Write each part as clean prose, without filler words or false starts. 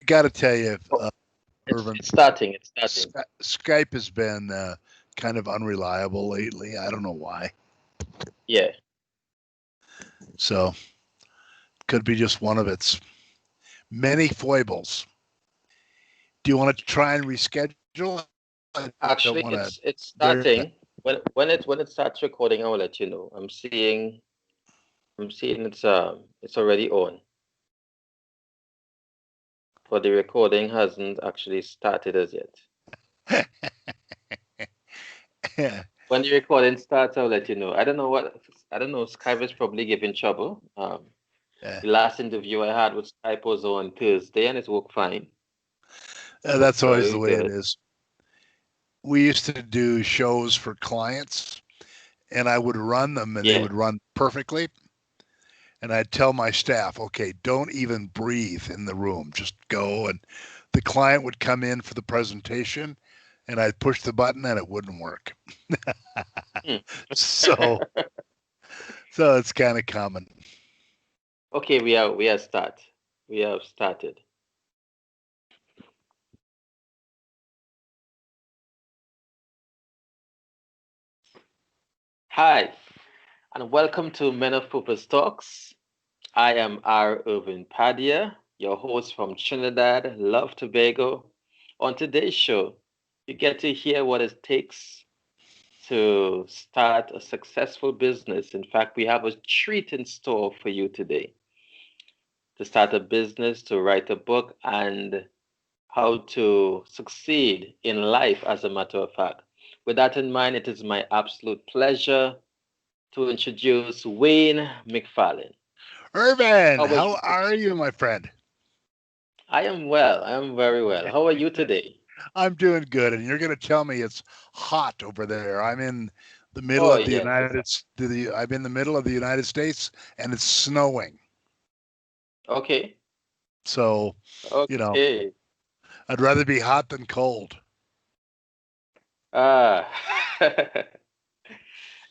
got to tell you, Oh, Irvin, it's starting. It's starting. Skype has been kind of unreliable lately. I don't know why. Yeah. So could be just one of its many foibles. Do you want to try and reschedule? I don't want to Actually, it's dare. starting. When it starts recording, I will let you know. I'm seeing it's already on, but the recording hasn't actually started as yet. When the recording starts, I'll let you know. I don't know. Skype is probably giving trouble. The last interview I had with Skype was on Thursday, and it worked fine. It worked That's always very the way it good. is. We used to do shows for clients, and I would run them, and they Yeah. would run perfectly. And I'd tell my staff, okay, don't even breathe in the room, just go. And the client would come in for the presentation, and I'd push the button, and it wouldn't work. Hmm. So, so it's kind of common. Okay, we have started. Hi, and welcome to Men of Purpose Talks. I am R. Irvin Padia, your host from Trinidad, Love Tobago. On today's show, you get to hear what it takes to start a successful business. In fact, we have a treat in store for you today: to start a business, to write a book, and how to succeed in life, as a matter of fact. With that in mind, it is my absolute pleasure to introduce Wayne McFarlane. Irvin, How are how you are today? you, my friend? I am well. I am very well. How are you today? I'm doing good, and you're going to tell me it's hot over there. I'm in the middle Oh of the yes, it's I'm in the middle of the United States, and it's snowing. okay. So, you know, Okay. I'd rather be hot than cold. Ah.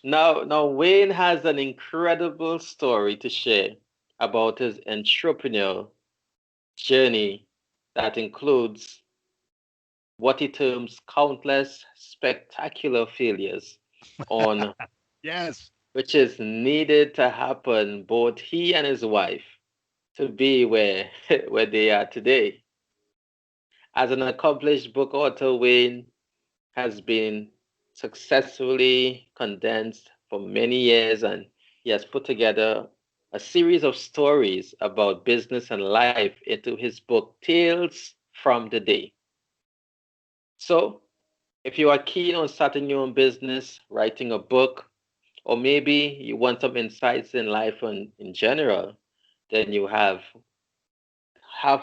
Now Wayne has an incredible story to share about his entrepreneurial journey that includes what he terms countless spectacular failures on Yes. which is needed to happen both he and his wife to be where where they are today. As an accomplished book author, Wayne has been successfully condensed for many years, and he has put together a series of stories about business and life into his book Tales from the Day. So, if you are keen on starting your own business, writing a book, or maybe you want some insights in life in general, then you have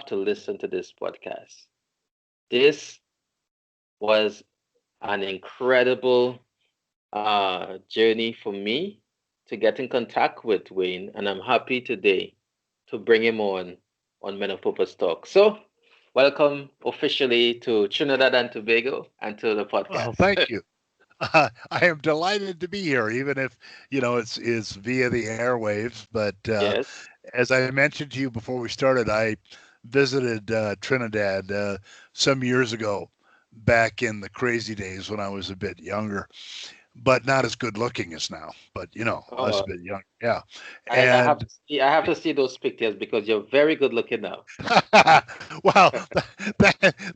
to listen to this podcast. This was an incredible journey for me to get in contact with Wayne, and I'm happy today to bring him on Men of Purpose Talk. So, welcome officially to Trinidad and Tobago and to the Well, podcast. thank you. I am delighted to be here, even if it's via the airwaves. But Yes. as I mentioned to you before we started, I visited Trinidad some years ago, back in the crazy days when I was a bit younger, but not as good looking as now. But I was Oh, a bit young, yeah. I have And to see those pictures because you're very good looking now. well,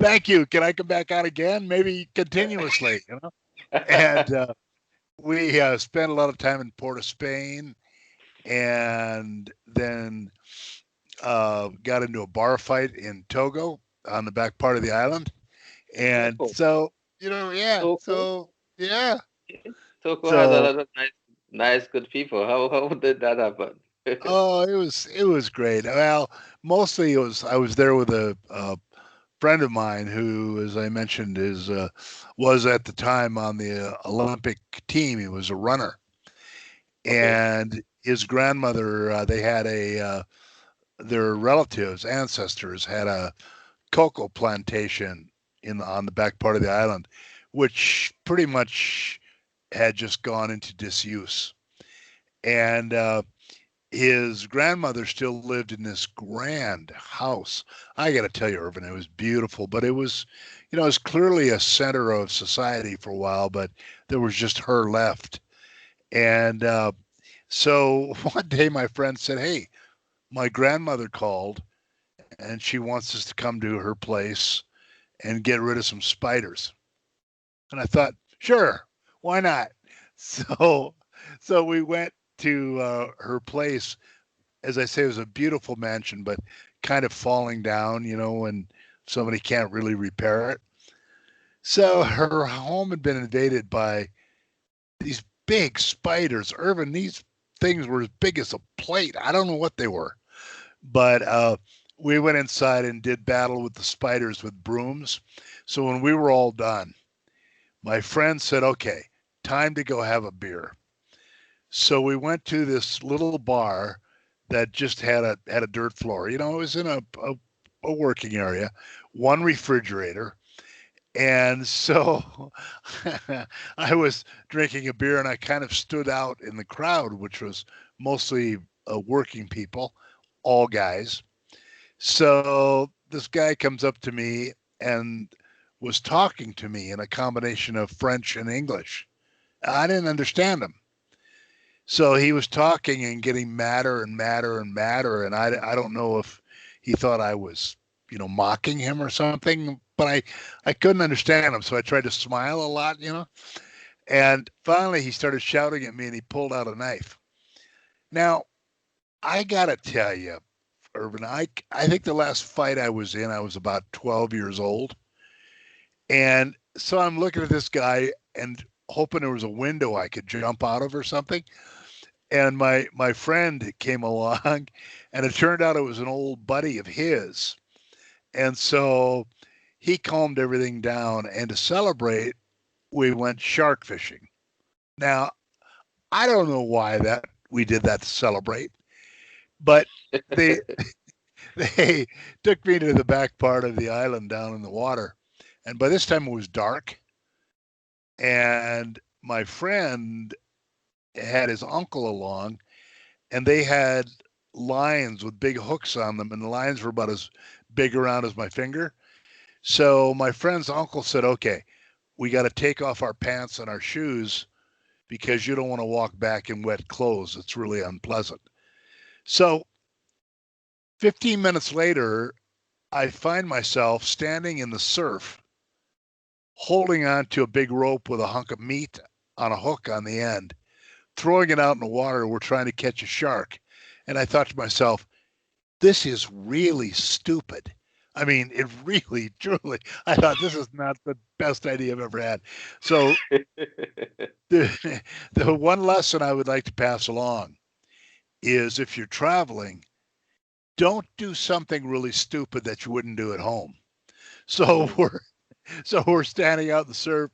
thank you. Can I come back out again? Maybe continuously. And we spent a lot of time in Port of Spain, and then got into a bar fight in Togo on the back part of the island. And Oh, so, yeah. Toko. So, yeah. Toko has a So, lot of nice, good people. How did that happen? oh, it was great. Well, mostly it was I was there with a friend of mine who, as I mentioned, is was at the time on the Olympic team. He was a runner, Okay. and his grandmother. They had their relatives, ancestors, had a cocoa plantation on the back part of the island, which pretty much had just gone into disuse. And his grandmother still lived in this grand house. I got to tell you, Irvin, it was beautiful, but it was, it was clearly a center of society for a while, but there was just her left. And so one day my friend said, "Hey, my grandmother called and she wants us to come to her place and get rid of some spiders." And I thought, sure, why not? So, so we went to her place. As I say, it was a beautiful mansion, but kind of falling down, and somebody can't really repair it. So her home had been invaded by these big spiders. Irvin, these things were as big as a plate. I don't know what they were, but we went inside and did battle with the spiders with brooms. So when we were all done, my friend said, "Okay, time to go have a beer." So we went to this little bar that just had a dirt floor. It was in a working area, one refrigerator. And so I was drinking a beer and I kind of stood out in the crowd, which was mostly working people, all guys. So this guy comes up to me and was talking to me in a combination of French and English. I didn't understand him. So he was talking and getting madder and madder and madder. And I don't know if he thought I was, mocking him or something, but I couldn't understand him. So I tried to smile a lot. And finally he started shouting at me and he pulled out a knife. Now, I got to tell you, Irvin, I think the last fight I was in, I was about 12 years old. And so I'm looking at this guy and hoping there was a window I could jump out of or something. And my friend came along, and it turned out it was an old buddy of his. And so he calmed everything down. And to celebrate, we went shark fishing. Now, I don't know why that we did that to celebrate, but they they took me to the back part of the island down in the water. And by this time it was dark. And my friend had his uncle along, and they had lines with big hooks on them, and the lines were about as big around as my finger. So my friend's uncle said, "Okay, we got to take off our pants and our shoes because you don't want to walk back in wet clothes. It's really unpleasant." So 15 minutes later, I find myself standing in the surf, holding on to a big rope with a hunk of meat on a hook on the end, throwing it out in the water. We're trying to catch a shark. And I thought to myself, this is really stupid. I mean, it really, truly, I thought this is not the best idea I've ever had. So the one lesson I would like to pass along is if you're traveling, don't do something really stupid that you wouldn't do at home. So we're standing out in the surf,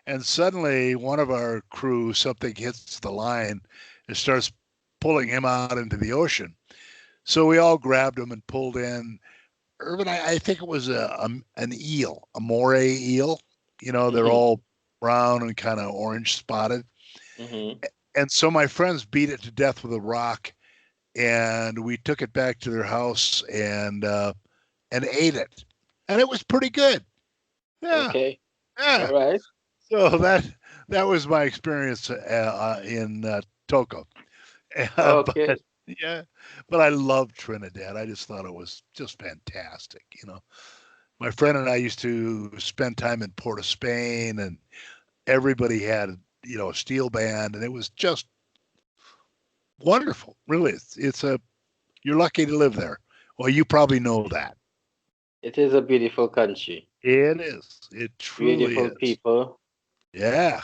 and suddenly one of our crew, something hits the line and starts pulling him out into the ocean. So we all grabbed him and pulled in. Irvin, I think it was an eel, a moray eel. They're all brown and kind of orange spotted. Mm-hmm. And so my friends beat it to death with a rock, and we took it back to their house and ate it, and it was pretty good. Yeah, Okay. yeah. All right. So that was my experience in Toco. Okay. But yeah, but I love Trinidad. I just thought it was just fantastic. My friend and I used to spend time in Port of Spain, and everybody had a steel band, and it was just wonderful. Really, you're lucky to live there. Well, you probably know that. It is a beautiful country. It is. It truly Beautiful is. people. Yeah.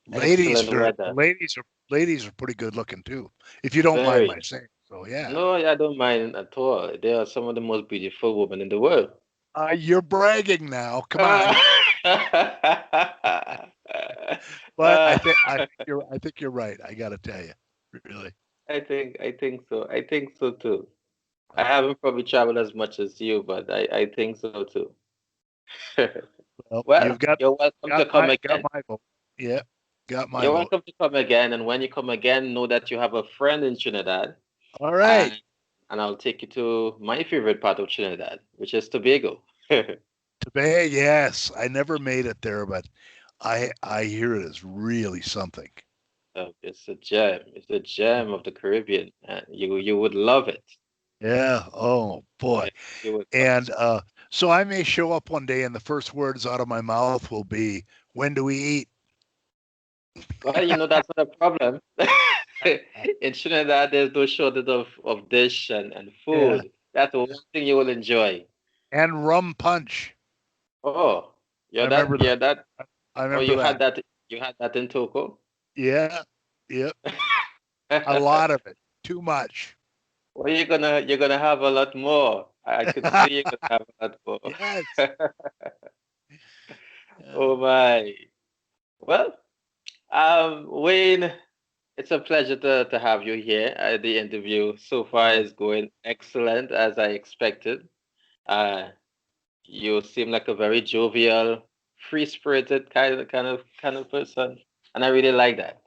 Ladies Excellent are weather. ladies are ladies are pretty good looking too, if you don't mind my Very. saying. So yeah. No, I don't mind at all. They are some of the most beautiful women in the world. You're bragging now. Come on. Uh, But I think you're right. I got to tell you, really. I think so. I think so too. I haven't probably traveled as much as you, but I think so too. Well, Well, you've got you're welcome got to come my got again. my vote. Yeah, got my You're vote. welcome to come again, and when you come again, know that you have a friend in Trinidad. All right. and I'll take you to my favorite part of Trinidad, which is Tobago. Tobago, yes. I never made it there, but I hear it is really something. It's a gem. It's a gem of the Caribbean. You would love it. Yeah. Oh boy. Yeah, you would love it. And so I may show up one day and the first words out of my mouth will be, "When do we eat?" Well, that's not a problem. In Trinidad, there's no shortage of dish and Yeah. food. That's one thing you will enjoy. And rum punch. Oh, I yeah, remember that. that. I Oh, remember that. You had that in Togo. Yeah. Yep. A lot of it. Too much. Well, you're gonna have a lot more. I could see you're gonna have a lot Yes. more. Yeah. Oh my. Well, Wayne, it's a pleasure to have you here. The interview so far Oh, is going excellent as I expected. Uh, you seem like a very jovial, free-spirited kind of person, and I really like that.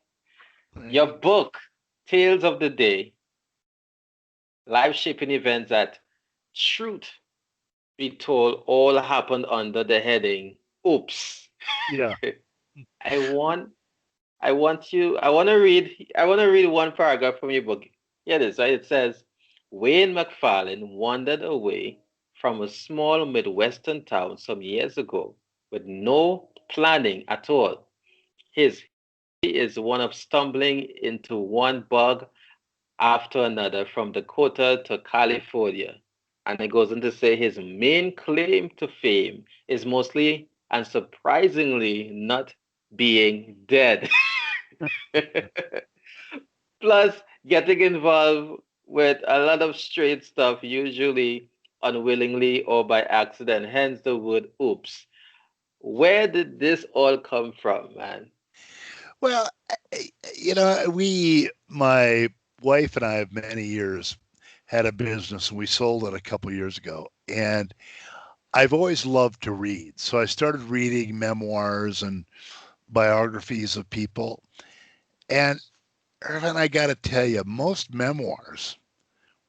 thank Your you. book, Tales of the Day, Life-Shaping Events That Truth Be Told, all happened under the heading, Oops. Yeah. I want I want to read one paragraph from your book. Here it is, right? It says Wayne McFarland wandered away from a small Midwestern town some years ago with no planning at all. His is one of stumbling into one bug after another from Dakota to California. And it goes on to say his main claim to fame is mostly and surprisingly not being dead. Plus, getting involved with a lot of straight stuff, usually unwillingly or by accident, hence the word oops. Where did this all come from, man? Well, my wife and I have many years had a business and we sold it a couple years ago. And I've always loved to read. So I started reading memoirs and biographies of people. And Irvin, I got to tell you, most memoirs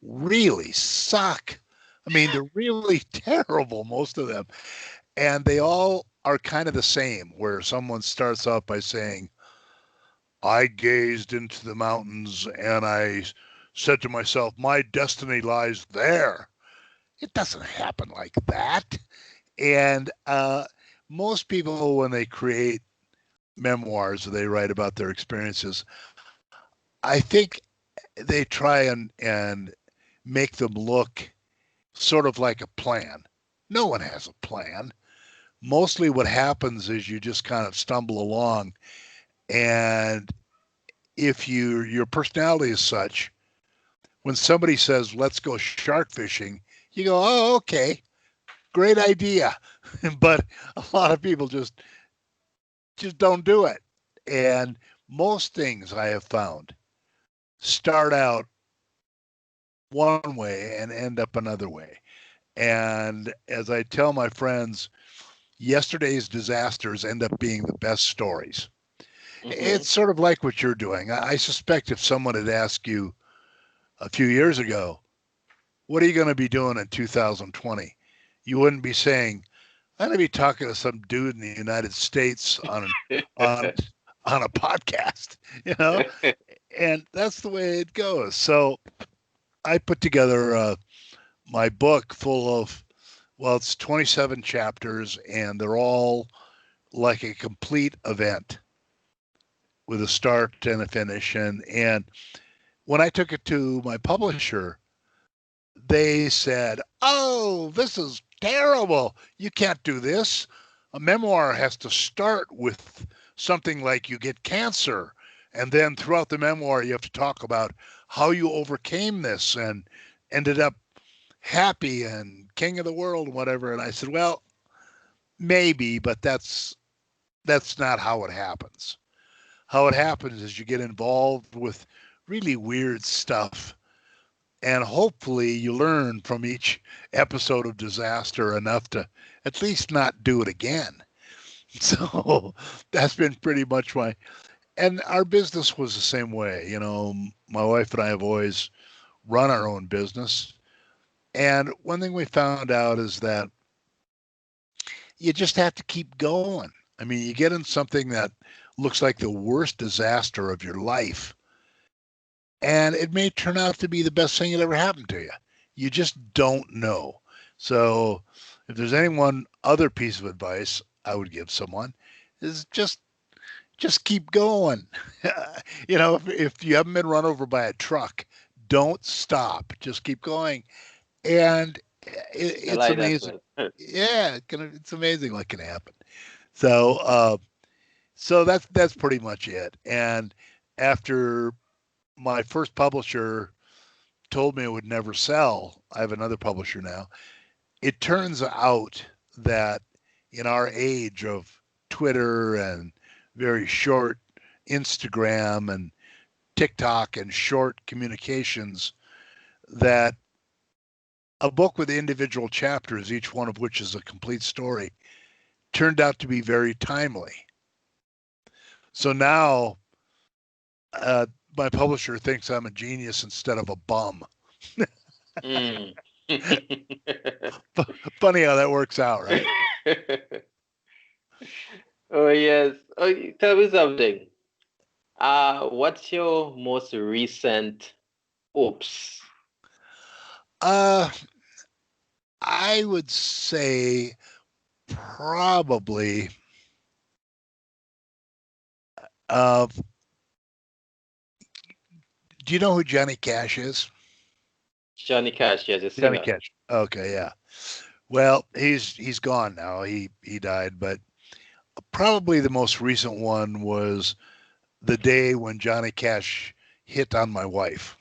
really suck. I mean, they're really terrible, most of them. And they all are kind of the same, where someone starts out by saying, I gazed into the mountains and I said to myself, my destiny lies there. It doesn't happen like that. And most people, when they create memoirs or they write about their experiences, I think they try and make them look sort of like a plan. No one has a plan. Mostly what happens is you just kind of stumble along, and if your personality is such, when somebody says let's go shark fishing, you go, oh, okay, great idea. But a lot of people just don't do it. And most things I have found start out one way and end up another way. And as I tell my friends, yesterday's disasters end up being the best stories. Mm-hmm. It's sort of like what you're doing. I suspect if someone had asked you a few years ago, what are you going to be doing in 2020? You wouldn't be saying, I'm going to be talking to some dude in the United States on on a podcast, you know? And that's the way it goes. So I put together my book full of, well, it's 27 chapters, and they're all like a complete event with a start and a finish. And when I took it to my publisher, they said, "Oh, this is terrible. You can't do this. A memoir has to start with something like you get cancer, and then throughout the memoir you have to talk about how you overcame this and ended up happy and king of the world, whatever." And I said, "Well, maybe, but that's not how it happens. How it happens is you get involved with really weird stuff, and hopefully you learn from each episode of disaster enough to at least not do it again." So that's been pretty much my, and our business was the same way. My wife and I have always run our own business. And one thing we found out is that you just have to keep going. I mean, you get in something that looks like the worst disaster of your life, and it may turn out to be the best thing that ever happened to you. You just don't know. So, if there's any one other piece of advice I would give someone, is just keep going. If you haven't been run over by a truck, don't stop. Just keep going, and I it's like that amazing. one. Yeah, it's amazing what can happen. So that's pretty much it. And after my first publisher told me it would never sell, I have another publisher now. It turns out that in our age of Twitter and very short Instagram and TikTok and short communications, that a book with individual chapters, each one of which is a complete story, turned out to be very timely. So now uh, my publisher thinks I'm a genius instead of a bum. Mm. Funny how that works out, right? Oh yes. Oh, tell me something. What's your most recent oops? Uh, I would say probably. Uh, do you know who Johnny Cash is? Johnny Cash, yes, a Johnny singer. Cash. Okay, yeah. Well, he's gone now. He died, but probably the most recent one was the day when Johnny Cash hit on my wife.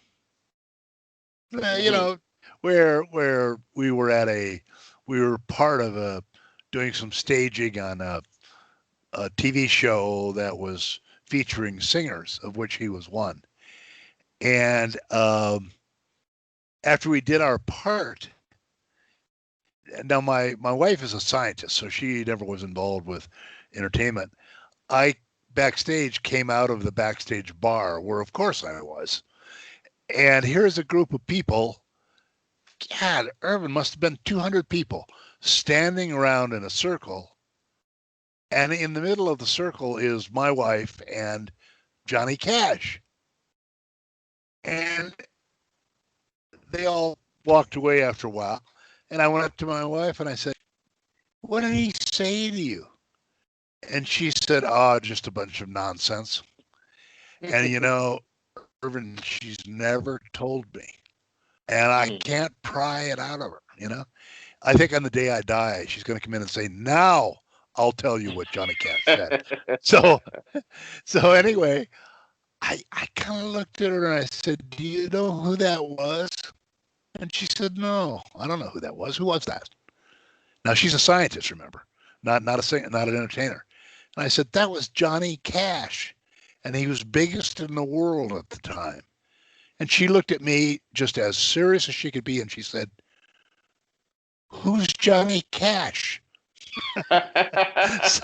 You Hmm. know, where we were part of doing some staging on a TV show that was featuring singers, of which he was one. And after we did our part, now my wife is a scientist, so she never was involved with entertainment. I backstage came out of the backstage bar where, of course, I was. And here's a group of people. God, Irvin must have been 200 people standing around in a circle. And in the middle of the circle is my wife and Johnny Cash. And they all walked away after a while. And I went up to my wife and I said, "What did he say to you?" And she said, "Oh, just a bunch of nonsense." And Irvin, she's never told me. And I Hmm. can't pry it out of her. I think on the day I die, she's going to come in and say, "Now I'll tell you what Johnny Cash said." So, so anyway, I kind of looked at her and I said, "Do you know who that was?" And she said, "No, I don't know who that was. Who was that?" Now she's a scientist, remember, not a singer, not an entertainer. And I said, "That was Johnny Cash, and he was biggest in the world at the time." And she looked at me just as serious as she could be, and she said, "Who's Johnny Cash?" So,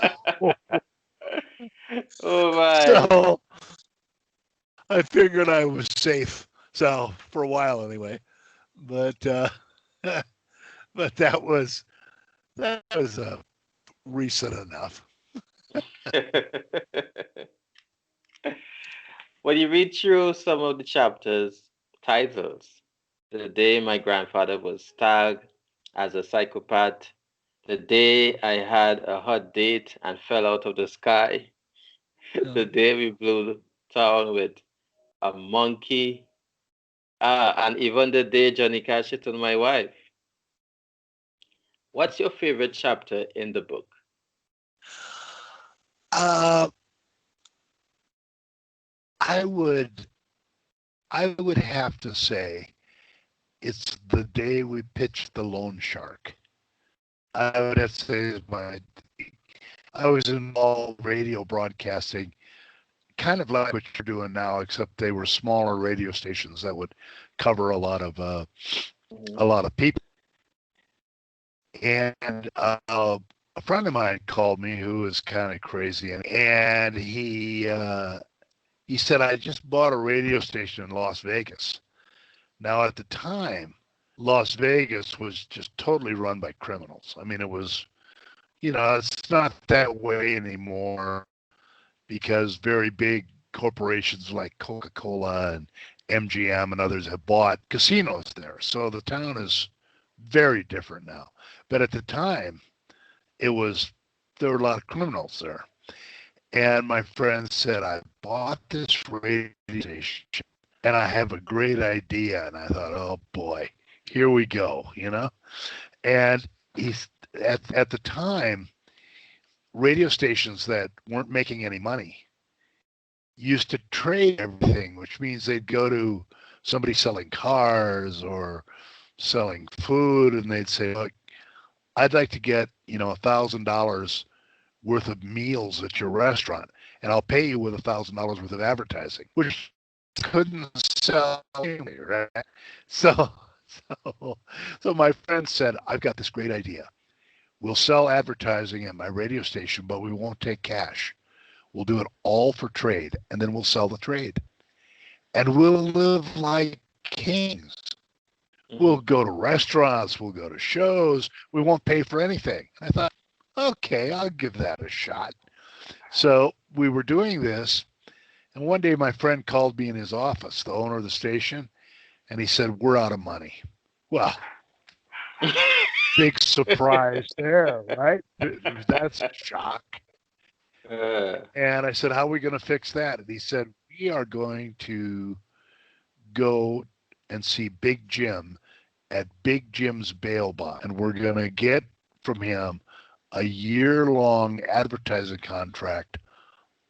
Oh my. so I figured I was safe. So for a while anyway, but but that was recent enough. When you read through some of the chapters, titles, the day my grandfather was tagged as a psychopath, the day I had a hot date and fell out of the sky, the day we blew town with a monkey, and even the day Johnny Cash hit on my wife. What's your favorite chapter in the book? Uh, I would I would have to say it's the day we pitched the loan shark. I would have to say is I was involved radio broadcasting, kind of like what you're doing now, except they were smaller radio stations that would cover Mhm. a lot of people. And a friend of mine called me who was kind of crazy, and he said, "I just bought a radio station in Las Vegas." Now, at the time, Las Vegas was just totally run by criminals. I mean, it was, it's not that way anymore because very big corporations like Coca-Cola and MGM and others have bought casinos there. So the town is very different now. But at the time, it was, there were a lot of criminals there. And my friend said, I bought this radio station and I have a great idea. And I thought, oh boy, here we go. And he's at the time, radio stations that weren't making any money used to trade everything, which means they'd go to somebody selling cars or selling food, and they'd say, look, I'd like to get, $1,000 worth of meals at your restaurant, and I'll pay you with $1,000 worth of advertising, which couldn't sell anyway, right? So my friend said, I've got this great idea. We'll sell advertising at my radio station, but we won't take cash. We'll do it all for trade, and then we'll sell the trade. And we'll live like kings. We'll go to restaurants. We'll go to shows. We won't pay for anything. And I thought, okay, I'll give that a shot. So we were doing this, and one day my friend called me in his office, the owner of the station, and he said, we're out of money. Well, big surprise there, right? That's a shock. And I said, how are we going to fix that? And he said, we are going to go and see Big Jim at Big Jim's bail bond. And we're going to get from him a year-long advertising contract,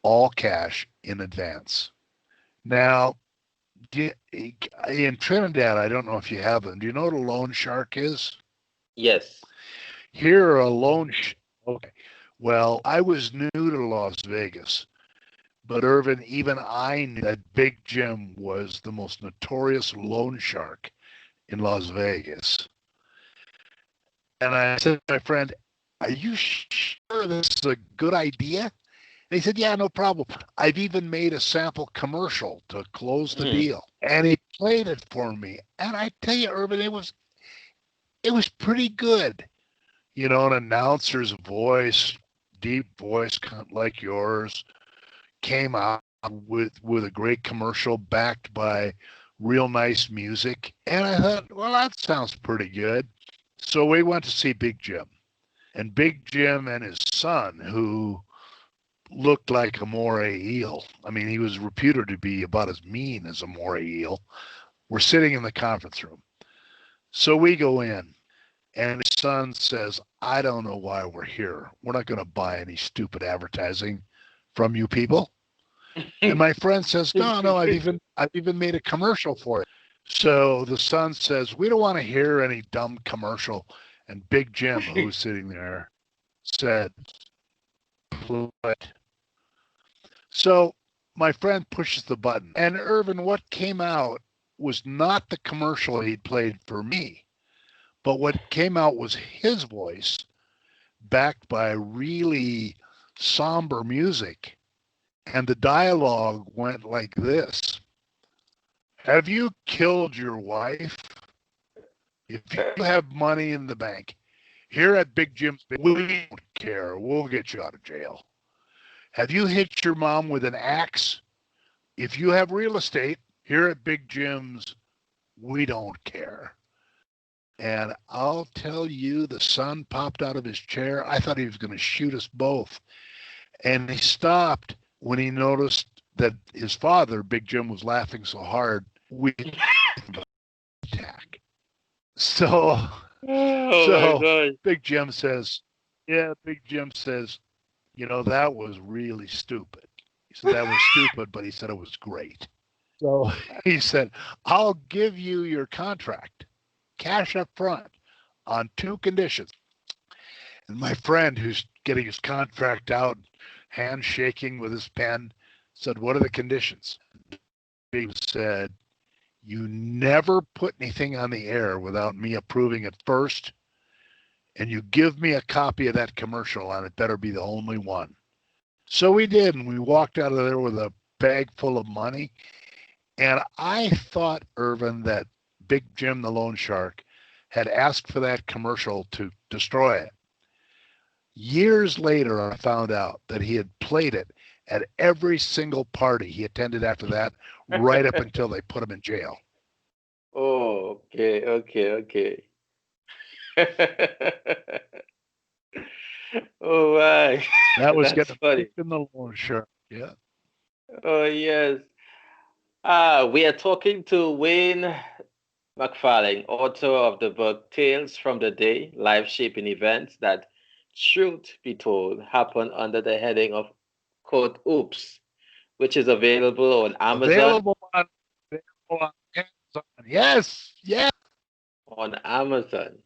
all cash in advance. Now, in Trinidad, I don't know if you have them. Do you know what a loan shark is? Yes. Here, a loan okay. Well, I was new to Las Vegas, but Irvin, even I knew that Big Jim was the most notorious loan shark in Las Vegas. And I said to my friend, are you sure this is a good idea? And he said, yeah, no problem. I've even made a sample commercial to close the deal. And he played it for me. And I tell you, Irvin, it was pretty good. An announcer's voice, deep voice like yours, came out with a great commercial backed by real nice music. And I thought, well, that sounds pretty good. So we went to see Big Jim. And Big Jim and his son, who looked like a moray eel, I mean, he was reputed to be about as mean as a moray eel, were sitting in the conference room. So we go in. And his son says, I don't know why we're here. We're not going to buy any stupid advertising from you people. And my friend says, no, I've even made a commercial for it. So the son says, we don't want to hear any dumb commercial. And Big Jim, who's sitting there, said, play it. So my friend pushes the button. And Irvin, what came out was not the commercial he'd played for me. But what came out was his voice backed by really somber music. And the dialogue went like this. Have you killed your wife? If you have money in the bank, here at Big Jim's, we don't care. We'll get you out of jail. Have you hit your mom with an axe? If you have real estate, here at Big Jim's, we don't care. And I'll tell you, the son popped out of his chair. I thought he was going to shoot us both. And he stopped when he noticed that his father, Big Jim, was laughing so hard. We attack. So Big Jim says, that was really stupid. He said, that was stupid, but he said it was great. So he said, I'll give you your contract, cash up front, on 2 conditions. And my friend, who's getting his contract out, hand shaking with his pen, said, what are the conditions? He said, you never put anything on the air without me approving it first, and you give me a copy of that commercial, and it better be the only one. So we did, and we walked out of there with a bag full of money. And I thought, Irvin, that Big Jim the Loan Shark had asked for that commercial to destroy it. Years later, I found out that he had played it at every single party he attended after that, right up until they put him in jail. Oh, okay. Oh my, That was that's getting funny. Big Jim the Loan Shark. Yeah. Oh yes. We are talking to Wayne McFarlane, author of the book Tales from the Day, Life-Shaping Events That, Truth Be Told, Happened under the heading of, quote, Oops, which is available on Amazon. Available on Amazon. Yes. Yeah. On Amazon.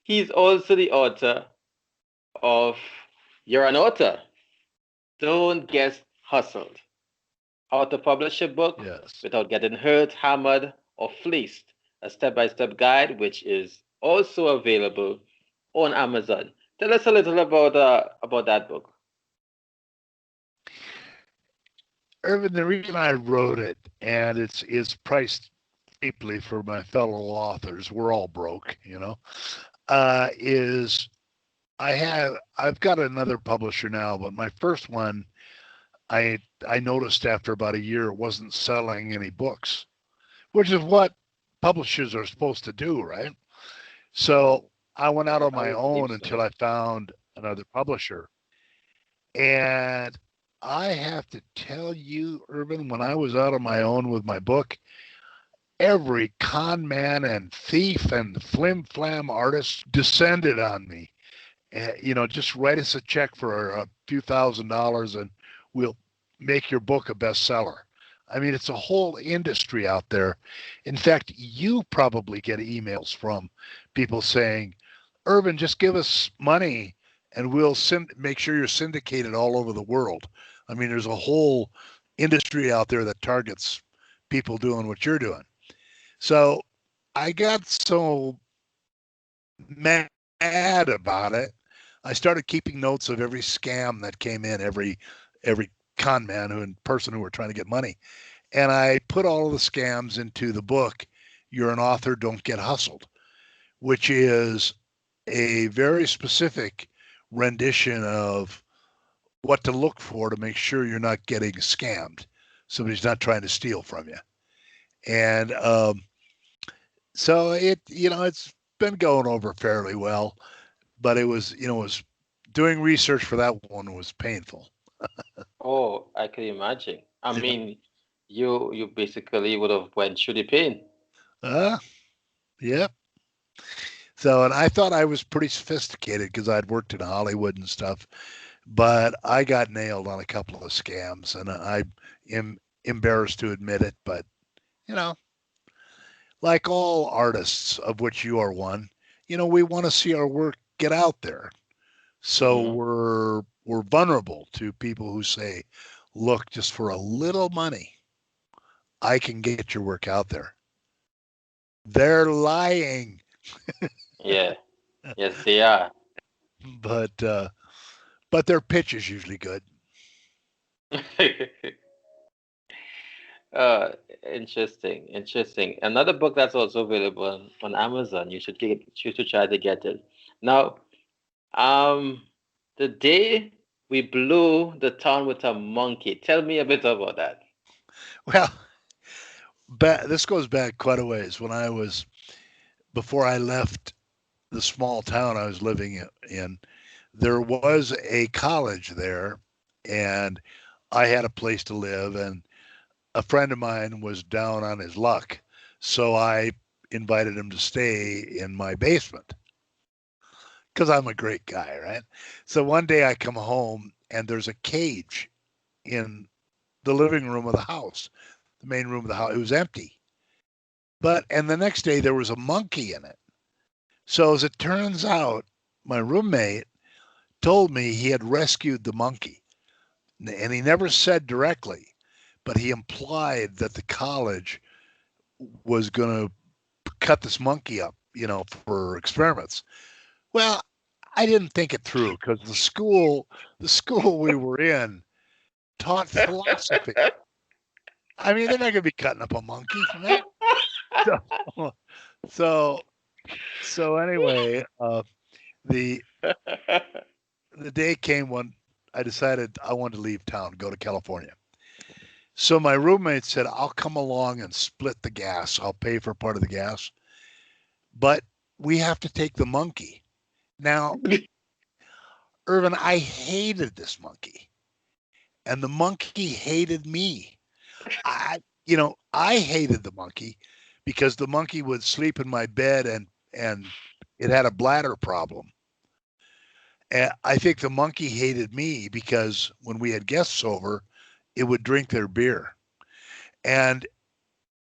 He's also the author of You're an Author. Don't Get Hustled. How to publish a book Yes. without getting hurt, hammered, or fleeced. A step-by-step guide, which is also available on Amazon. Tell us a little about that book. Irvin, the reason I wrote it, and it's priced cheaply for my fellow authors, we're all broke, is I've got another publisher now, but my first one, I noticed after about a year it wasn't selling any books, which is what publishers are supposed to do, right? So I went out on I my would believe own so. until I found another publisher. And I have to tell you, Urban, when I was out on my own with my book, every con man and thief and flim flam artist descended on me. Just write us a check for a few $1,000s and we'll make your book a bestseller. I mean, it's a whole industry out there. In fact, you probably get emails from people saying, Urban, just give us money and we'll make sure you're syndicated all over the world. I mean, there's a whole industry out there that targets people doing what you're doing. So I got so mad about it. I started keeping notes of every scam that came in, every con man and person who were trying to get money. And I put all of the scams into the book, You're an Author, Don't Get Hustled, which is a very specific rendition of what to look for to make sure you're not getting scammed. Somebody's not trying to steal from you. And so it's been going over fairly well, but it was doing research for that one was painful. Oh, I can imagine. I mean, you basically would have went through the pain. Yeah. So, and I thought I was pretty sophisticated because I'd worked in Hollywood and stuff, but I got nailed on a couple of scams, and I am embarrassed to admit it. But you know, like all artists, of which you are one, we want to see our work get out there. So Hmm. we're vulnerable to people who say, "Look, just for a little money, I can get your work out there." They're lying, Yeah. Yes, they are. but but their pitch is usually good. uh, interesting. Another book that's also available on Amazon. You should try to get it. Now, um, the day we blew the town with a monkey. Tell me a bit about that. Well, this goes back quite a ways. Before I left the small town I was living in, there was a college there, and I had a place to live, and a friend of mine was down on his luck, so I invited him to stay in my basement because I'm a great guy, right? So one day I come home and there's a cage in the living room of the house, the main room of the house. It was empty. And the next day there was a monkey in it. So as it turns out, my roommate told me he had rescued the monkey. And he never said directly, but he implied that the college was going to cut this monkey up, for experiments. Well, I didn't think it through because the school we were in taught philosophy. I mean, they're not going to be cutting up a monkey, right? So, so, so anyway, the the day came when I decided I wanted to leave town, go to California. So my roommate said, "I'll come along and split the gas. I'll pay for part of the gas, but we have to take the monkey." Now, Irvin, I hated this monkey, and the monkey hated me. I, I hated the monkey because the monkey would sleep in my bed and it had a bladder problem. And I think the monkey hated me because when we had guests over, it would drink their beer. And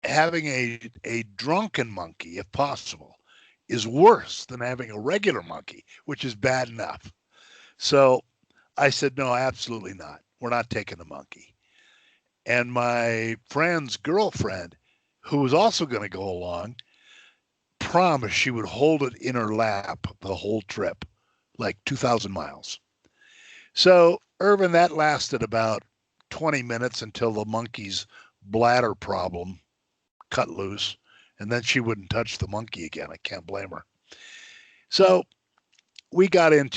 having a drunken monkey, if possible, is worse than having a regular monkey, which is bad enough. So I said, no, absolutely not. We're not taking the monkey. And my friend's girlfriend, who was also going to go along, promised she would hold it in her lap the whole trip, like 2,000 miles. So, Irvin, that lasted about 20 minutes until the monkey's bladder problem cut loose. And then she wouldn't touch the monkey again. I can't blame her. So we were going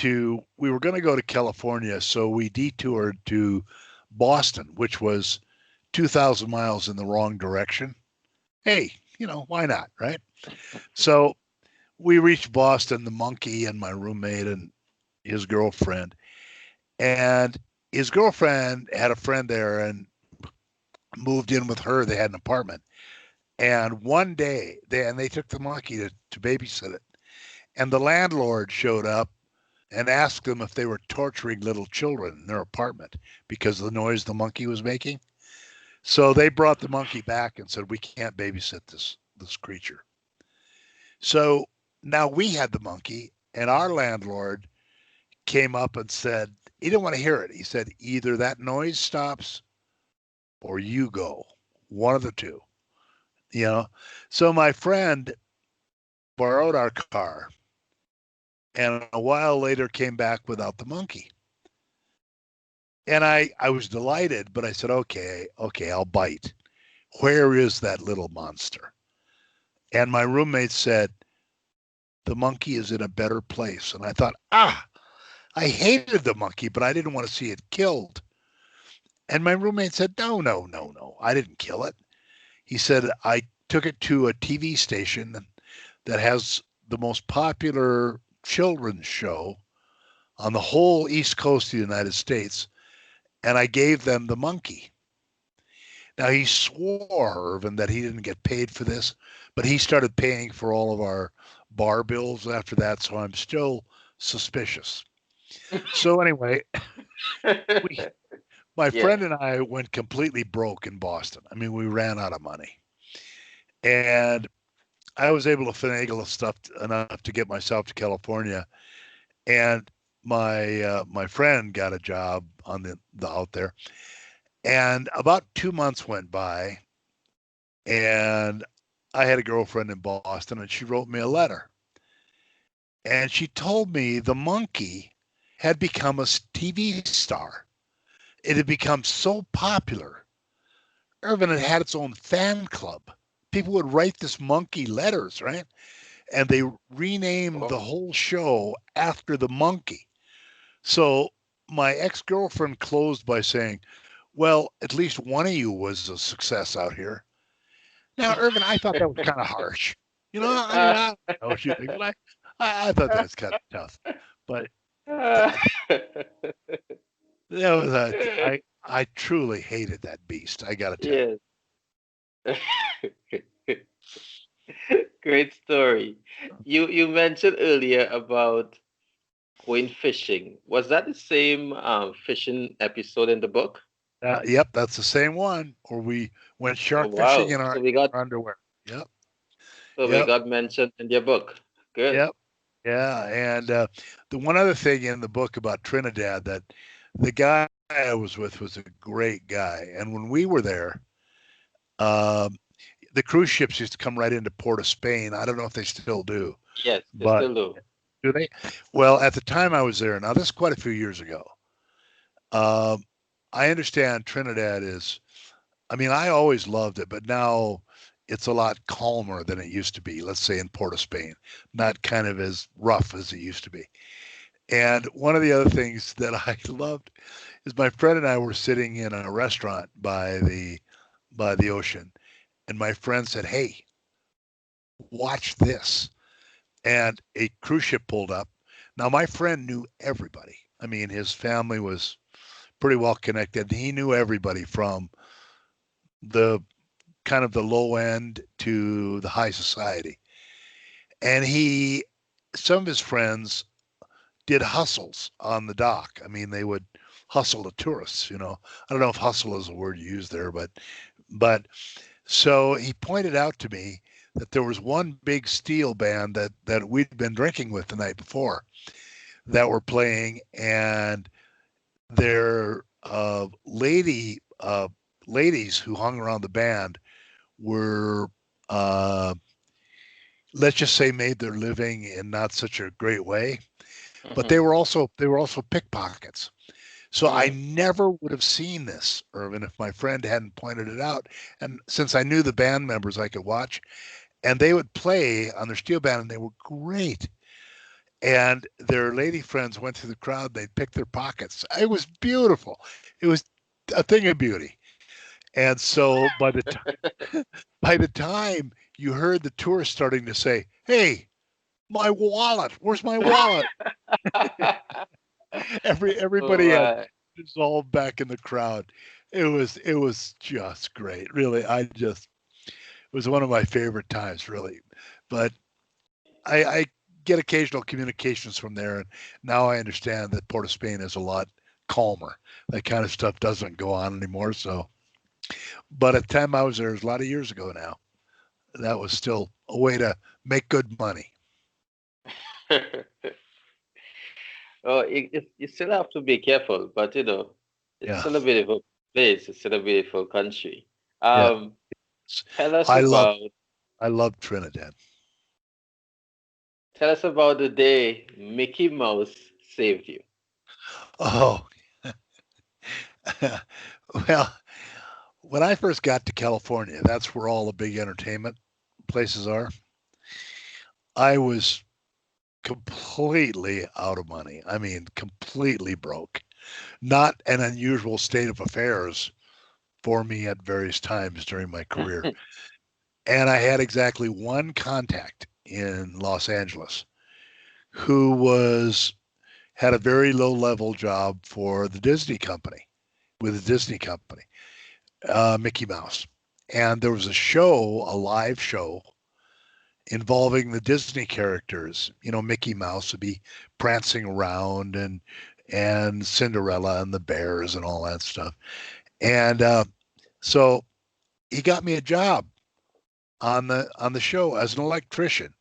to go to California. So we detoured to Boston, which was 2,000 miles in the wrong direction. Hey, why not, right? So we reached Boston, the monkey and my roommate and his girlfriend. And his girlfriend had a friend there and moved in with her. They had an apartment. And one day, they took the monkey to babysit it. And the landlord showed up and asked them if they were torturing little children in their apartment because of the noise the monkey was making. So they brought the monkey back and said, we can't babysit this creature. So now we had the monkey, and our landlord came up and said, he didn't want to hear it. He said, either that noise stops or you go, one of the two. So my friend borrowed our car and a while later came back without the monkey. And I was delighted, but I said, okay, I'll bite. Where is that little monster? And my roommate said, the monkey is in a better place. And I thought, I hated the monkey, but I didn't want to see it killed. And my roommate said, no, I didn't kill it. He said, I took it to a TV station that has the most popular children's show on the whole East Coast of the United States, and I gave them the monkey. Now, he swore, Irvin, that he didn't get paid for this, but he started paying for all of our bar bills after that, so I'm still suspicious. So anyway, my friend and I went completely broke in Boston. I mean, we ran out of money. And I was able to finagle stuff enough to get myself to California. And my friend got a job on the out there. And about 2 months went by, and I had a girlfriend in Boston, and she wrote me a letter. And she told me the monkey had become a TV star. It had become so popular. Irvin had had its own fan club. People would write this monkey letters, right? And they renamed the whole show after the monkey. So my ex-girlfriend closed by saying, well, at least one of you was a success out here. Now, Irvin, I thought that was kind of harsh. I don't know what you think, but I thought that was kind of tough. But I truly hated that beast. I got to tell you. Great story. You mentioned earlier about going fishing. Was that the same fishing episode in the book? Yep, that's the same one. Or we went shark fishing in our underwear. Yep. So we got mentioned in your book. Good. Yep. Yeah, and the one other thing in the book about Trinidad, that the guy I was with was a great guy, and when we were there, the cruise ships used to come right into Port of Spain. I don't know if they still do. Yes, they still do. Do they? Well, at the time I was there, now this is quite a few years ago. I understand Trinidad is I mean, I always loved it, but now it's a lot calmer than it used to be. Let's say in Port of Spain, not kind of as rough as it used to be. And one of the other things that I loved is my friend and I were sitting in a restaurant by the ocean, and my friend said, "Hey, watch this." And a cruise ship pulled up. Now my friend knew everybody. I mean, his family was pretty well connected. He knew everybody from the kind of the low end to the high society. And some of his friends did hustles on the dock. I mean, they would hustle the tourists, you know. I don't know if hustle is a word you use there, but so he pointed out to me that there was one big steel band that we'd been drinking with the night before that were playing, and their ladies who hung around the band were uh, let's just say made their living in not such a great way, but Mm-hmm. they were also pickpockets. So I Mm-hmm. never would have seen this, Irvin, if my friend hadn't pointed it out. And since I knew the band members, I could watch, and they would play on their steel band, and they were great. And their lady friends went through the crowd. They picked their pockets. It was beautiful. It was a thing of beauty. And so by the time you heard the tourists starting to say, "Hey, my wallet! Where's my wallet?" Oh Everybody had my. dissolved back in the crowd. It was just great. Really, it was one of my favorite times, really. But I get occasional communications from there, and now I understand that Port of Spain is a lot calmer. That kind of stuff doesn't go on anymore. So, but at the time I was there, it was a lot of years ago now. That was still a way to make good money. Oh, you still have to be careful, but it's Yeah, still a beautiful place. It's still a beautiful country. yeah. Um, tell us I love about I love Trinidad. tell us about the day Mickey Mouse saved you. Oh, well, when I first got to California, that's where all the big entertainment places are. I was completely out of money. I mean, completely broke. Not an unusual state of affairs for me at various times during my career. And I had exactly one contact in Los Angeles who was had a very low level job for the Disney company with the Disney company, Mickey Mouse. And there was a show, a live show involving the Disney characters. You know, Mickey Mouse would be prancing around and Cinderella and the bears and all that stuff. And so he got me a job on the show as an electrician.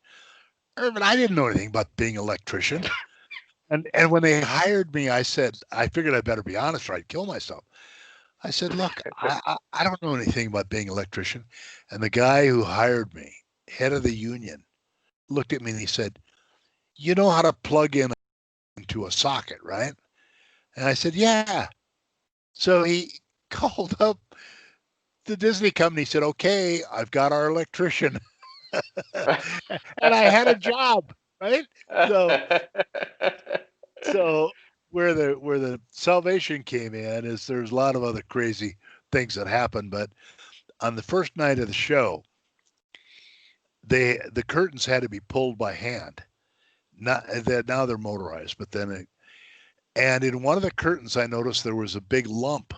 But I didn't know anything about being an electrician. And when they hired me, I figured I better be honest or I'd kill myself. I said, look, I don't know anything about being an electrician. And the guy who hired me, head of the union, looked at me and he said, you know how to plug in into a socket, right? And I said, yeah. So he called up the Disney company, said, okay, I've got our electrician. And I had a job, right? So, so where the salvation came in is there's a lot of other crazy things that happened, but on the first night of the show, the curtains had to be pulled by hand. Not that now they're motorized, but and in one of the curtains, I noticed there was a big lump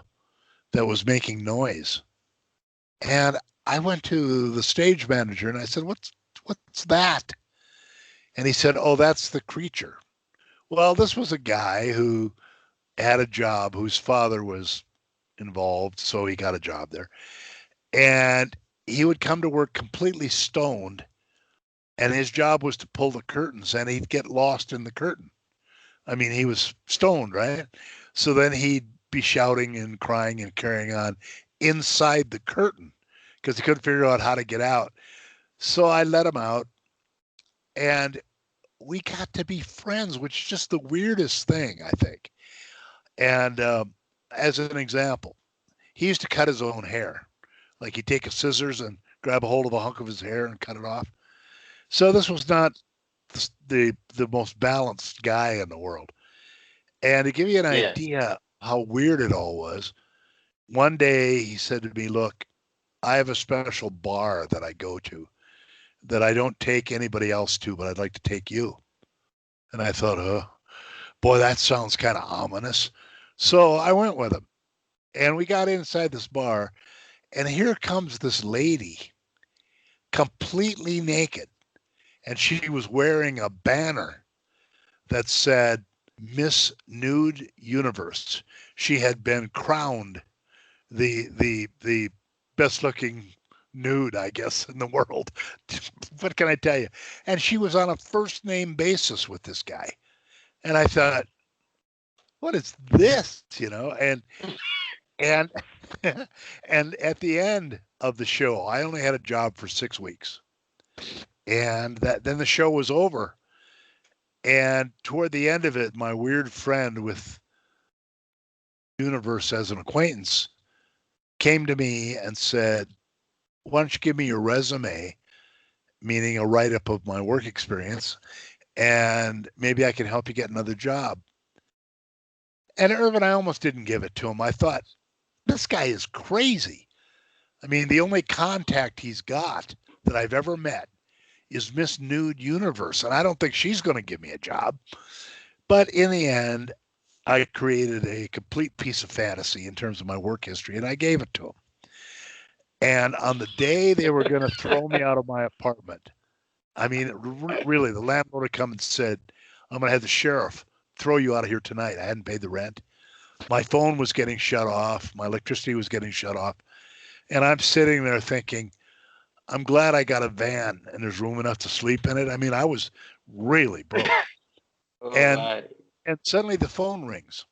that was making noise. And I went to the stage manager and I said, what's that?" And he said, "Oh, that's the creature." Well, this was a guy who had a job whose father was involved, so he got a job there. And he would come to work completely stoned, and his job was to pull the curtains, and he'd get lost in the curtain. I mean, he was stoned, right? So then he'd be shouting and crying and carrying on inside the curtain because he couldn't figure out how to get out. So I let him out, and we got to be friends, which is just the weirdest thing, I think. And as an example, he used to cut his own hair. Like he'd take a scissors and grab a hold of a hunk of his hair and cut it off. So this was not the most balanced guy in the world. And to give you an Yes. idea how weird it all was, one day he said to me, "Look, I have a special bar that I go to that I don't take anybody else to, but I'd like to take you." And I thought, oh, boy, that sounds kind of ominous. So I went with him and we got inside this bar. And here comes this lady completely naked. And she was wearing a banner that said Miss Nude Universe. She had been crowned the best looking nude, I guess, in the world. What can I tell you? And she was on a first name basis with this guy. And I thought, what is this? And and at the end of the show, I only had a job for 6 weeks. And that then the show was over. And toward the end of it, my weird friend with Universe as an acquaintance came to me and said, "Why don't you give me your resume?" Meaning a write up of my work experience, and maybe I can help you get another job. And Irvin, I almost didn't give it to him. I thought, this guy is crazy. I mean, the only contact he's got that I've ever met is Miss Nude Universe, and I don't think she's going to give me a job. But in the end, I created a complete piece of fantasy in terms of my work history, and I gave it to him. And on the day they were going to throw me out of my apartment, I mean, really, the landlord had come and said, "I'm going to have the sheriff throw you out of here tonight." I hadn't paid the rent. My phone was getting shut off. My electricity was getting shut off. And I'm sitting there thinking, I'm glad I got a van and there's room enough to sleep in it. I mean, I was really broke. Oh And my. and suddenly the phone rings.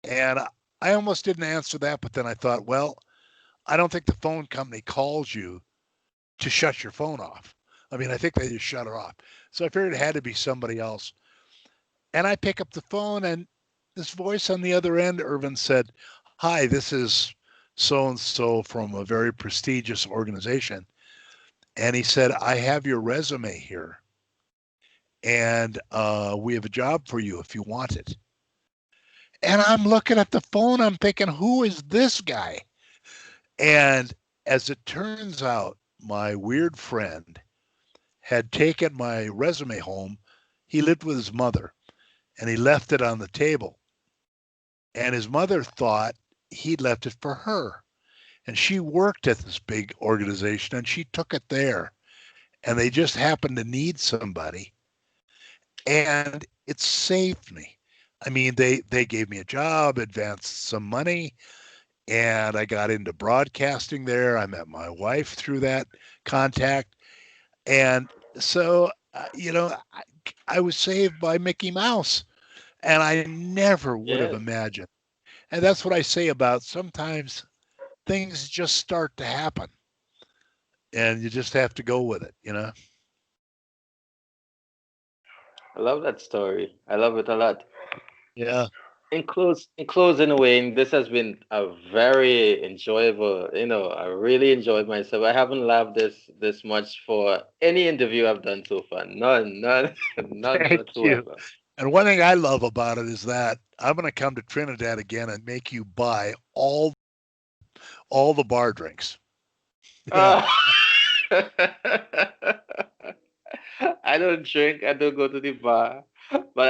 And I almost didn't answer that, but then I thought, well, I don't think the phone company calls you to shut your phone off. I mean, I think they just shut it off. So I figured it had to be somebody else. And I pick up the phone, and this voice on the other end, Irvin, said, "Hi, this is so and so from a very prestigious organization." And he said, "I have your resume here, and we have a job for you if you want it." And I'm looking at the phone, I'm thinking, who is this guy? And as it turns out, my weird friend had taken my resume home. He lived with his mother, and he left it on the table. And his mother thought he'd left it for her. And she worked at this big organization and she took it there. And they just happened to need somebody. And it saved me. I mean, they gave me a job, advanced some money, and I got into broadcasting there. I met my wife through that contact. And so, I was saved by Mickey Mouse. And I never would have Yes. imagined. And that's what I say about sometimes things just start to happen and you just have to go with it. I love that story. I love it a lot. Yeah. In closing, Wayne, this has been a very enjoyable. I really enjoyed myself. I haven't laughed this much for any interview I've done so far. None, none, none Thank you. whatsoever. And one thing I love about it is that I'm going to come to Trinidad again and make you buy all the bar drinks. Yeah. Uh, I don't drink. I don't go to the bar, but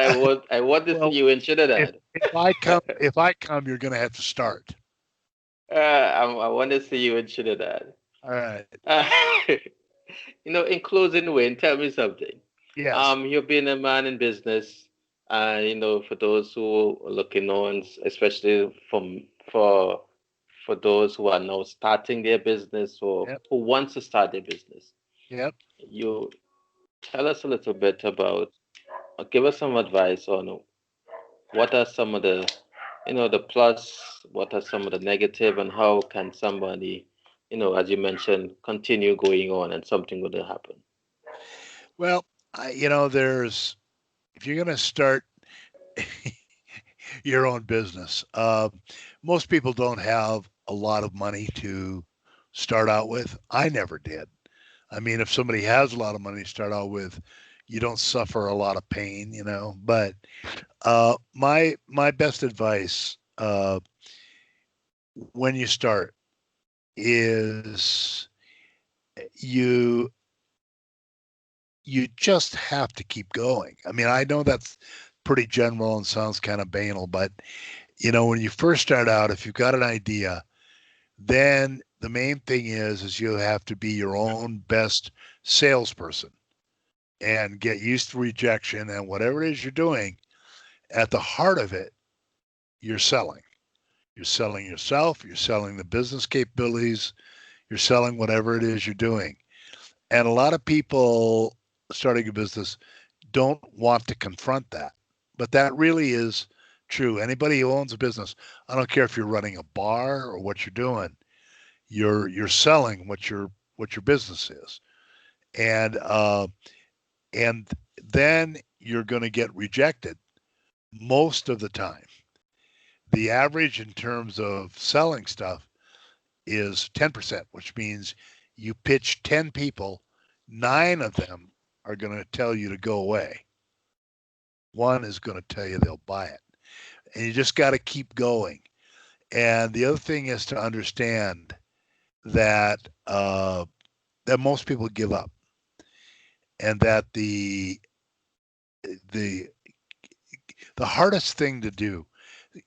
I want to see Well, you in if Trinidad. if I come, you're going to have to start. I want to see you in Trinidad. All right. Uh, in closing, Wayne, tell me something. Yes. You've been a man in business, for those who are looking on, especially for those who are now starting their business or Yep. who want to start their business. Yep. You tell us a little bit about, or give us some advice on what are some of the plus, what are some of the negative, and how can somebody, as you mentioned, continue going on and something will happen. Well, there's if you're going to start your own business, most people don't have a lot of money to start out with. I never did. I mean, if somebody has a lot of money to start out with, you don't suffer a lot of pain, you know. But my best advice when you start is you you just have to keep going. I mean, I know that's pretty general and sounds kind of banal, but you know, when you first start out, if you've got an idea, then the main thing is you have to be your own best salesperson and get used to rejection, and whatever it is you're doing, at the heart of it, you're selling. You're selling yourself, you're selling the business capabilities, you're selling whatever it is you're doing. And a lot of people starting a business don't want to confront that. But that really is true. Anybody who owns a business, I don't care if you're running a bar or what you're doing, you're selling what your business is. And then you're going to get rejected most of the time. The average in terms of selling stuff is 10%, which means you pitch 10 people, 9 of them are going to tell you to go away. One is going to tell you they'll buy it. And you just got to keep going. And the other thing is to understand that that most people give up, and that the the hardest thing to do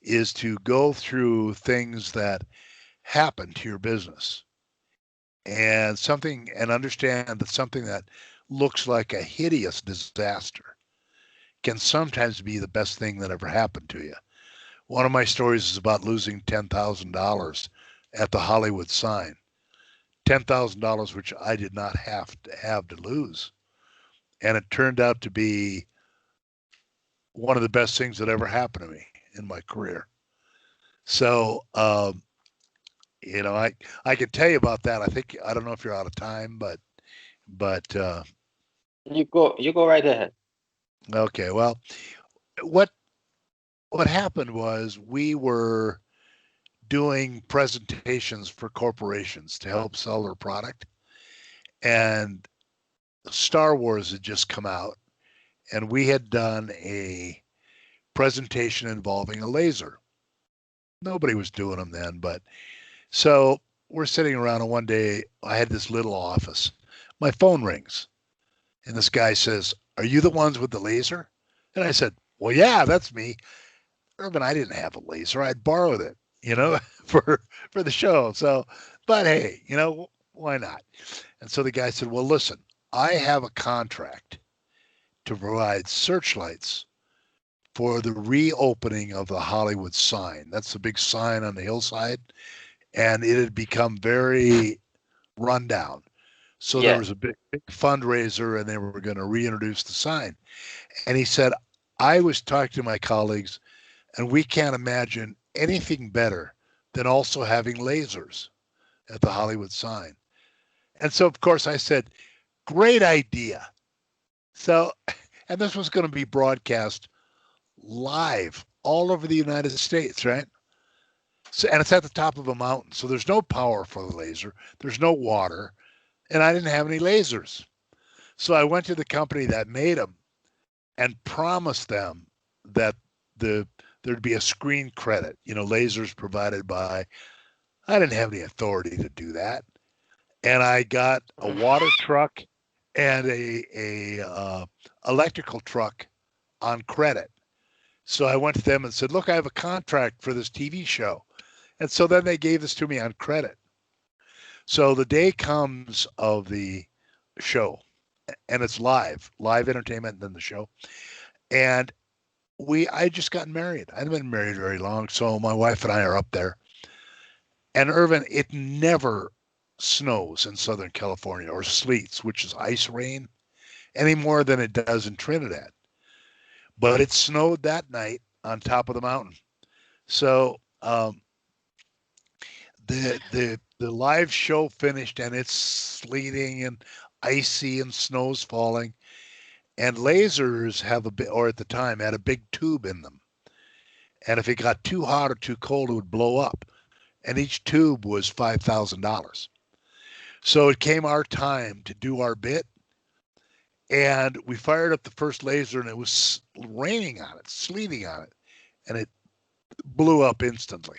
is to go through things that happen to your business and understand that something that looks like a hideous disaster can sometimes be the best thing that ever happened to you. One of my stories is about losing $10,000 at the Hollywood sign. $10,000, which I did not have to lose. And it turned out to be one of the best things that ever happened to me in my career. So, you know, I could tell you about that. I don't know if you're out of time, but You go right ahead. okay. Well, what what happened was we were doing presentations for corporations to help sell their product, and Star Wars had just come out, and we had done a presentation involving a laser. Nobody was doing them then, but so we're sitting around, and one day I had this little office. My phone rings, and this guy says, "Are you the ones with the laser?" And I said, "Well, yeah, that's me." Urban, I didn't have a laser. I'd borrowed it, you know, for the show. So, but hey, you know, why not? And so the guy said, "Well, listen, I have a contract to provide searchlights for the reopening of the Hollywood sign. That's the big sign on the hillside, and it had become very rundown. So there Yeah. was a big fundraiser, and they were going to reintroduce the sign." And he said, "I was talking to my colleagues, and we can't imagine anything better than also having lasers at the Hollywood sign." And so, of course, I said, "Great idea." So, and this was going to be broadcast live all over the United States, right? So, and it's at the top of a mountain. So there's no power for the laser, there's no water, and I didn't have any lasers. So I went to the company that made them and promised them that the there'd be a screen credit, you know, lasers provided by. I didn't have any authority to do that, and I got a water truck and a electrical truck on credit. So I went to them and said, "Look, I have a contract for this TV show," and so then they gave this to me on credit. So the day comes of the show, and it's live entertainment, and then the show, and I just got married. I hadn't been married very long, so my wife and I are up there. And Irvin, it never snows in Southern California or sleets, which is ice rain, any more than it does in Trinidad. But it snowed that night on top of the mountain. So the live show finished, and it's sleeting and icy and snow's falling. And lasers have a bit, or at the time had a big tube in them. And if it got too hot or too cold, it would blow up. And each tube was $5,000. So it came our time to do our bit, and we fired up the first laser, and it was raining on it, sleeting on it, and it blew up instantly.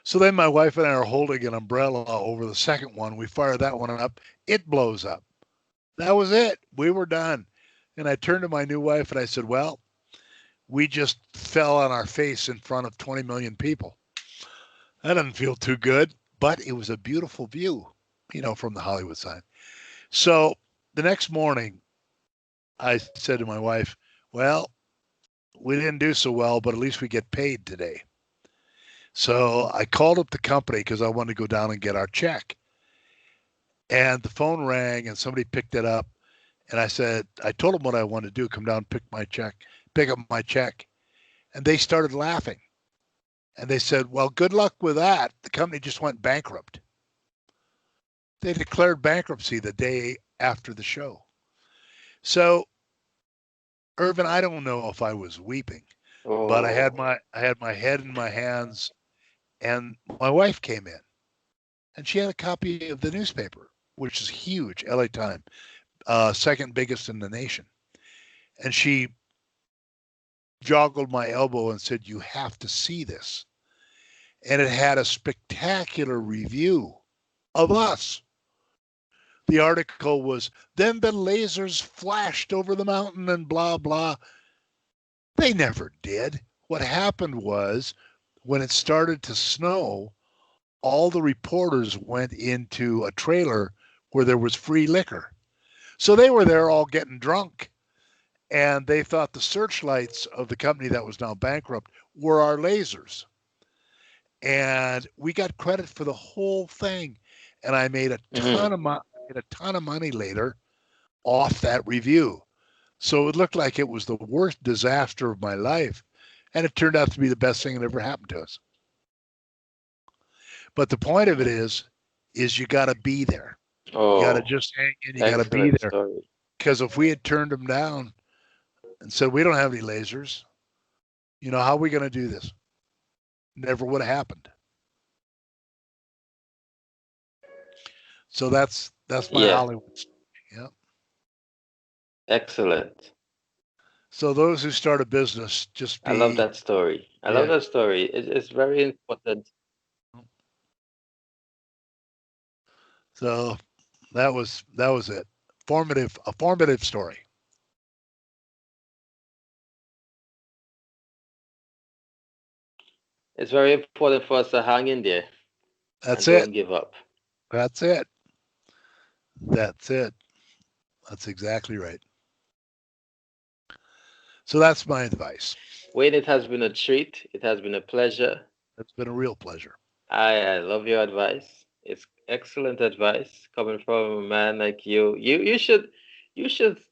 So then my wife and I are holding an umbrella over the second one. We fire that one up, it blows up. That was it. We were done. And I turned to my new wife and I said, well, we just fell on our face in front of 20 million people. That doesn't feel too good, but it was a beautiful view, from the Hollywood sign. So the next morning, I said to my wife, well, we didn't do so well, but at least we get paid today. So I called up the company because I wanted to go down and get our check. And the phone rang and somebody picked it up. And I told them what I wanted to do, come down, pick up my check. And they started laughing. And they said, well, good luck with that. The company just went bankrupt. They declared bankruptcy the day after the show. So, Irvin, I don't know if I was weeping, but I had my head in my hands, and my wife came in, and she had a copy of the newspaper, which is huge, LA Times, second biggest in the nation. And she joggled my elbow and said, you have to see this. And it had a spectacular review of us. The article was, then the lasers flashed over the mountain and blah, blah. They never did. What happened was, when it started to snow, all the reporters went into a trailer where there was free liquor. So they were there all getting drunk. And they thought the searchlights of the company that was now bankrupt were our lasers. And we got credit for the whole thing. And I made a ton of money later off that review. So it looked like it was the worst disaster of my life. And it turned out to be the best thing that ever happened to us. But the point of it is you got to be there. You got to just hang in. You got to be there. Because if we had turned them down and said, we don't have any lasers, how are we going to do this? Never would have happened. So that's my Hollywood story. Yeah. Excellent. So those who start a business, I love that story. I love that story. It's very important. So that was it. A formative story. It's very important for us to hang in there. That's and it. Don't give up. That's it. That's it. That's exactly right. So that's my advice. Wayne, it has been a treat. It has been a pleasure. It's been a real pleasure. I love your advice. It's excellent advice coming from a man like you. You should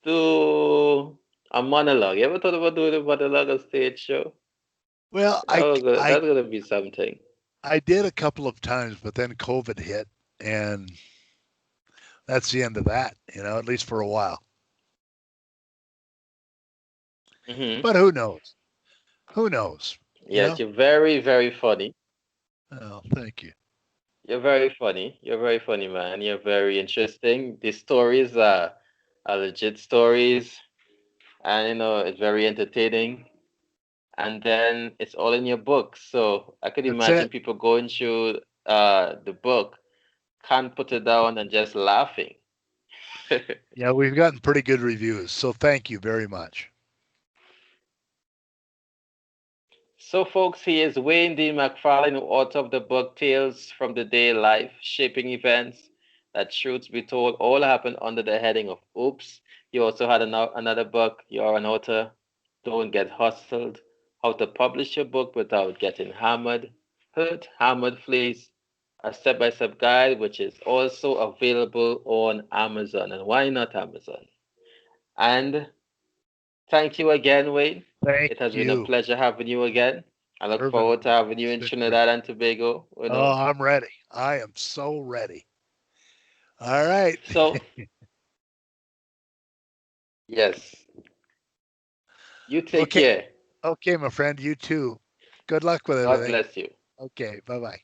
do a monologue. You ever thought about doing a monologue on stage show? Well, that's gonna be something. I did a couple of times, but then COVID hit, and that's the end of that. At least for a while. Mm-hmm. But who knows? Who knows? Yes, you're very, very funny. Oh, thank you. You're very funny. You're very funny, man. You're very interesting. These stories are legit stories, and it's very entertaining. And then it's all in your book. So I could imagine people going through the book, can't put it down and just laughing. Yeah, we've gotten pretty good reviews. So thank you very much. So, folks, he is Wayne D. McFarlane, author of the book Tales from the Day Life, Shaping Events That Truths Be Told, all happened under the heading of Oops. He also had another book, You're an Author, Don't Get Hustled, How to Publish Your Book Without Getting Hammered, Hurt, Hammered, Fleas, a step-by-step guide, which is also available on Amazon. And why not Amazon? And thank you again, Wayne. Thank It has you. been a pleasure having you again. I look forward to having you in Trinidad and Tobago. Oh, I'm ready. I am so ready. All right. So, yes. You take care. Okay, my friend. You too. Good luck with everything. God bless you. Okay. Bye-bye.